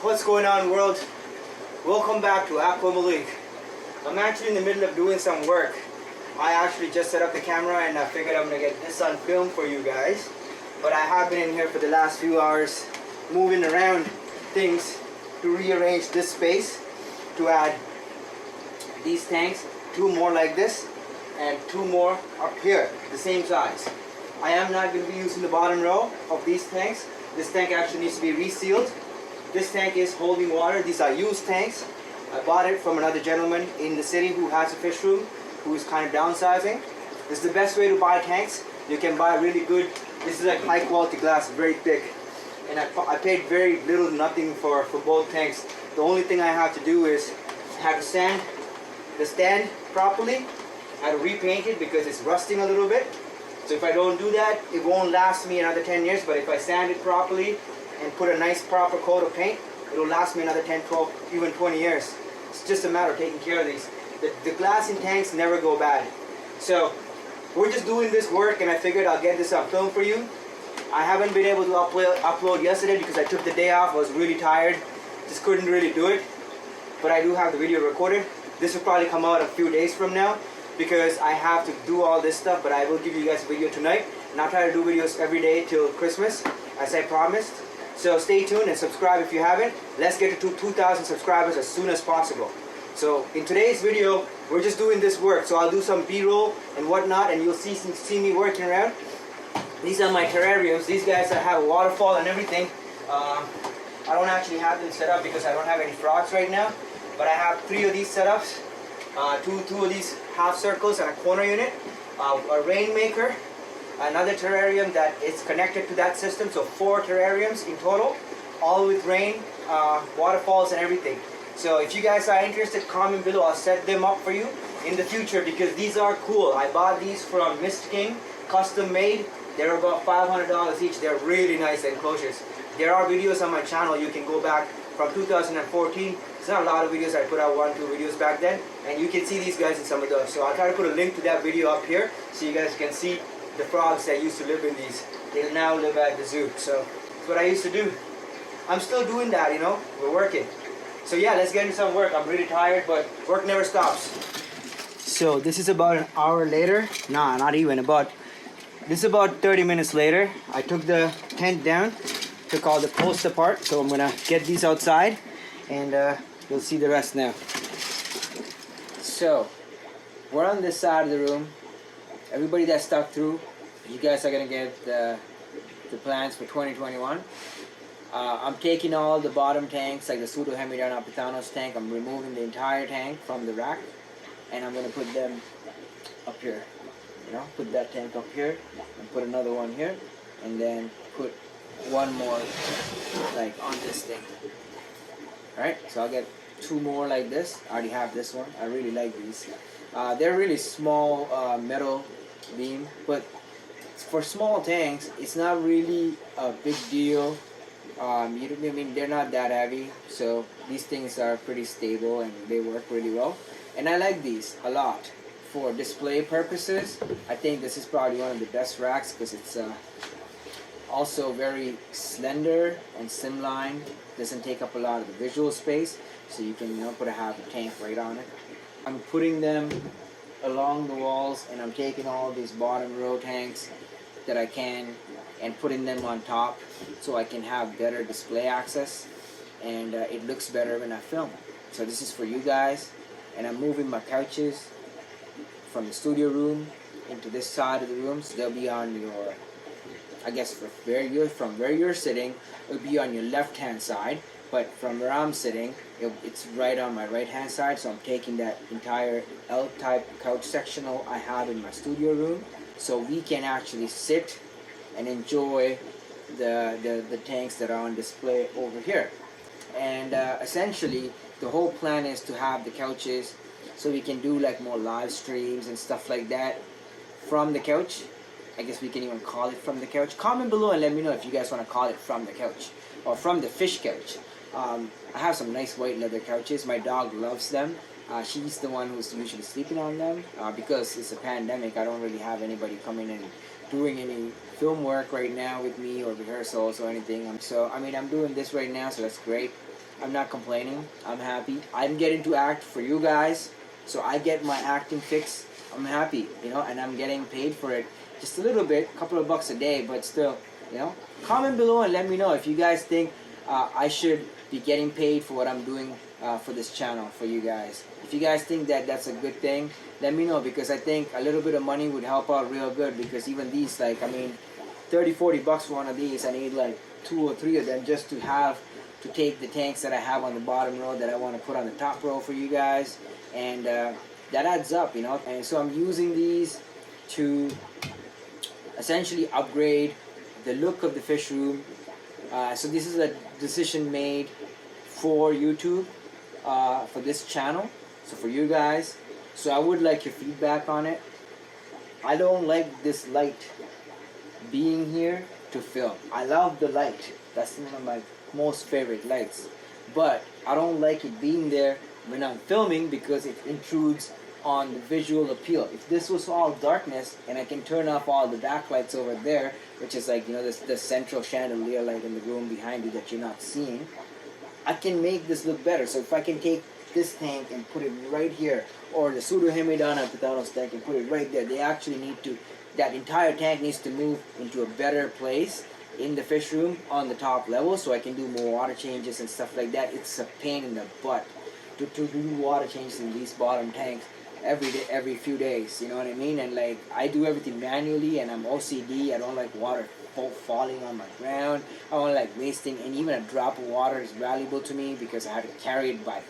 What's going on, world? Welcome back to Aqua Malik. I'm actually in the middle of doing some work. I actually just set up the camera and I figured I'm gonna get this on film for you guys. But I have been in here for the last few hours moving around things to rearrange this space to add these tanks, two more like this and two more up here, the same size. I am not going to be using the bottom row of these tanks. This tank actually needs to be resealed. This tank is holding water. These are used tanks. I bought it from another gentleman in the city who has a fish room, who is kind of downsizing. This is the best way to buy tanks. You can buy really good, this is like high quality glass, very thick. And I paid very little, nothing for both tanks. The only thing I have to do is have to sand the stand properly. I have to repaint it because it's rusting a little bit. So if I don't do that, it won't last me another 10 years. But if I sand it properly and put a nice proper coat of paint, it'll last me another 10, 12, even 20 years. It's just a matter of taking care of these. The glass in tanks never go bad. So we're just doing this work and I figured I'll get this on film for you. I haven't been able to upload yesterday because I took the day off. I was really tired. Just couldn't really do it. But I do have the video recorded. This will probably come out a few days from now because I have to do all this stuff, but I will give you guys a video tonight. And I'll try to do videos every day till Christmas, as I promised. So stay tuned and subscribe if you haven't. Let's get to 2,000 subscribers as soon as possible. So in today's video, we're just doing this work. So I'll do some B-roll and whatnot, and you'll see me working around. These are my terrariums. These guys that have a waterfall and everything. I don't actually have them set up because I don't have any frogs right now. But I have 3 of these setups. Two of these half circles and a corner unit. A rainmaker. Another terrarium that is connected to that system. So 4 terrariums in total. All with rain, waterfalls and everything. So if you guys are interested, comment below. I'll set them up for you in the future because these are cool. I bought these from Mist King, custom made. They're about $500 each. They're really nice enclosures. There are videos on my channel. You can go back from 2014. It's not a lot of videos. I put out 1-2 videos back then. And you can see these guys in some of those. So I'll try to put a link to that video up here so you guys can see the frogs that used to live in these. They now live at the zoo. So that's what I used to do. I'm still doing that, you know. We're working. So yeah, let's get into some work. I'm really tired, but work never stops. So this is about an hour later. Nah, not even. This is about 30 minutes later. I took the tent down, took all the posts apart. So I'm gonna get these outside and you'll see the rest now. So we're on this side of the room. Everybody that stuck through, you guys are gonna get the plans for 2021. I'm taking all the bottom tanks, like the Pseudohemidana Pitanos tank. I'm removing the entire tank from the rack, and I'm gonna put them up here. You know, put that tank up here, and put another one here, and then put one more, like on this thing. All right, so I'll get 2 more like this. I already have this one. I really like these. They're really small metal beam, but for small tanks, it's not really a big deal. I mean, they're not that heavy, so these things are pretty stable and they work really well. And I like these a lot for display purposes. I think this is probably one of the best racks because it's also very slender and slimline. Doesn't take up a lot of the visual space, so you can put a tank right on it. I'm putting them along the walls, and I'm taking all these bottom row tanks that I can and putting them on top so I can have better display access, and it looks better when I film. So this is for you guys, and I'm moving my couches from the studio room into this side of the room, so they'll be on your, I guess from where you're sitting, it'll be on your left hand side, but from where I'm sitting, it's right on my right hand side. So I'm taking that entire L-type couch sectional I have in my studio room, so we can actually sit and enjoy the tanks that are on display over here. And essentially the whole plan is to have the couches so we can do like more live streams and stuff like that from the couch. I guess we can even call it from the couch. Comment below and let me know if you guys want to call it from the couch or from the fish couch. I have some nice white leather couches. My dog loves them. She's the one who's usually sleeping on them because it's a pandemic. I don't really have anybody coming and doing any film work right now with me or rehearsals or anything. So I mean, I'm doing this right now, so that's great. I'm not complaining. I'm happy. I'm getting to act for you guys, so I get my acting fix. I'm happy, you know, and I'm getting paid for it. Just a little bit, a couple of bucks a day, but still, you know. Comment below and let me know if you guys think I should be getting paid for what I'm doing for this channel for you guys. If you guys think that that's a good thing, let me know, because I think a little bit of money would help out real good, because even these, like, I mean, 30-40 bucks for one of these, I need like 2 or 3 of them just to have to take the tanks that I have on the bottom row that I want to put on the top row for you guys, and that adds up, you know. And so I'm using these to essentially upgrade the look of the fish room. So this is a decision made for YouTube, for this channel, so for you guys. So I would like your feedback on it. I don't like this light being here to film. I love the light. That's one of my most favorite lights. But I don't like it being there when I'm filming, because it intrudes on the visual appeal. If this was all darkness and I can turn off all the backlights over there, which is like, you know, the central chandelier light in the room behind you that you're not seeing, I can make this look better. So if I can take this tank and put it right here, or the Pseudohemidana Pitanos tank and put it right there, they actually need to, that entire tank needs to move into a better place in the fish room on the top level, so I can do more water changes and stuff like that. It's a pain in the butt to do water changes in these bottom tanks every day, every few days, you know what I mean? And like, I do everything manually, and I'm OCD. I don't like water falling on my ground. I don't like wasting, and even a drop of water is valuable to me because I have to carry it by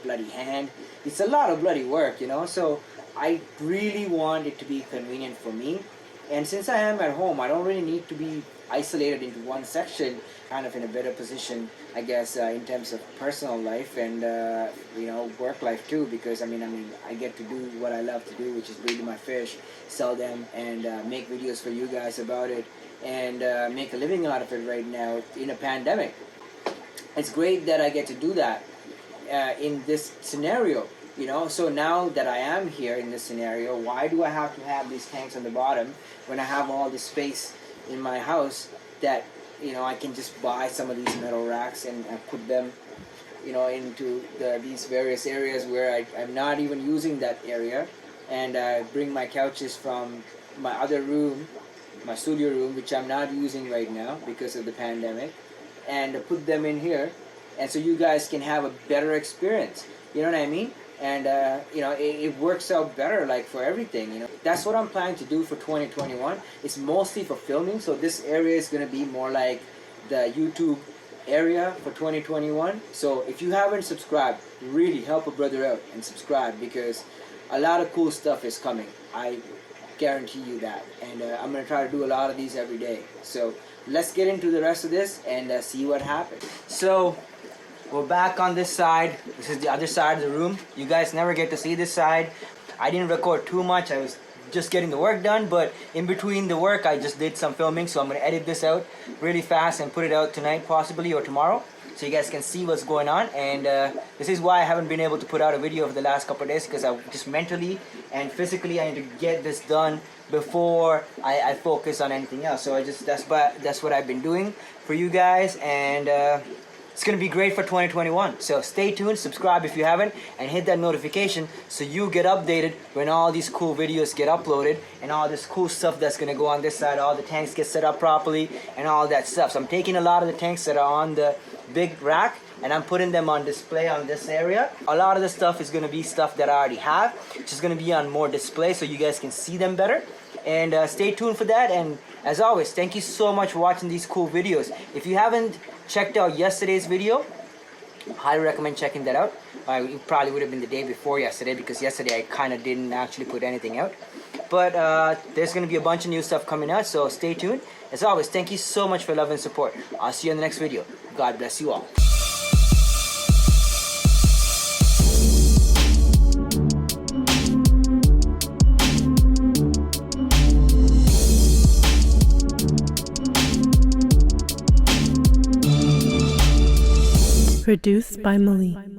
bloody hand. It's a lot of bloody work, you know. So I really want it to be convenient for me, and since I am at home, I don't really need to be isolated into one section, kind of in a better position, I guess, in terms of personal life and you know, work life too, because I mean I get to do what I love to do, which is breed my fish, sell them, and make videos for you guys about it, and make a living out of it right now in a pandemic. It's great that I get to do that in this scenario, you know. So now that I am here in this scenario, why do I have to have these tanks on the bottom when I have all this space in my house that, you know, I can just buy some of these metal racks and put them, you know, into these various areas where I'm not even using that area, and bring my couches from my other room, my studio room, which I'm not using right now because of the pandemic, and put them in here, and so you guys can have a better experience, you know what I mean? And you know, it works out better, like, for everything, you know. That's what I'm planning to do for 2021. It's mostly for filming, so this area is going to be more like the YouTube area for 2021. So if you haven't subscribed, really help a brother out and subscribe, because a lot of cool stuff is coming. I guarantee you that. And I'm going to try to do a lot of these every day. So let's get into the rest of this and see what happens. So we're back on this side. This is the other side of the room. You guys never get to see this side. I didn't record too much. I was just getting the work done, but in between the work I just did some filming, so I'm going to edit this out really fast and put it out tonight possibly, or tomorrow, so you guys can see what's going on. And this is why I haven't been able to put out a video for the last couple of days, because I just mentally and physically I need to get this done before I focus on anything else. So that's what I've been doing for you guys, and it's going to be great for 2021. So stay tuned, subscribe if you haven't, and hit that notification so you get updated when all these cool videos get uploaded, and all this cool stuff that's going to go on this side. All the tanks get set up properly and all that stuff. So I'm taking a lot of the tanks that are on the big rack and I'm putting them on display on this area. A lot of the stuff is going to be stuff that I already have, which is going to be on more display so you guys can see them better. And stay tuned for that. And as always, thank you so much for watching these cool videos. If you haven't checked out yesterday's video, highly recommend checking that out. It probably would have been the day before yesterday, because yesterday I kind of didn't actually put anything out. But there's going to be a bunch of new stuff coming out, so stay tuned. As always, thank you so much for love and support. I'll see you in the next video. God bless you all. Produced by Malik.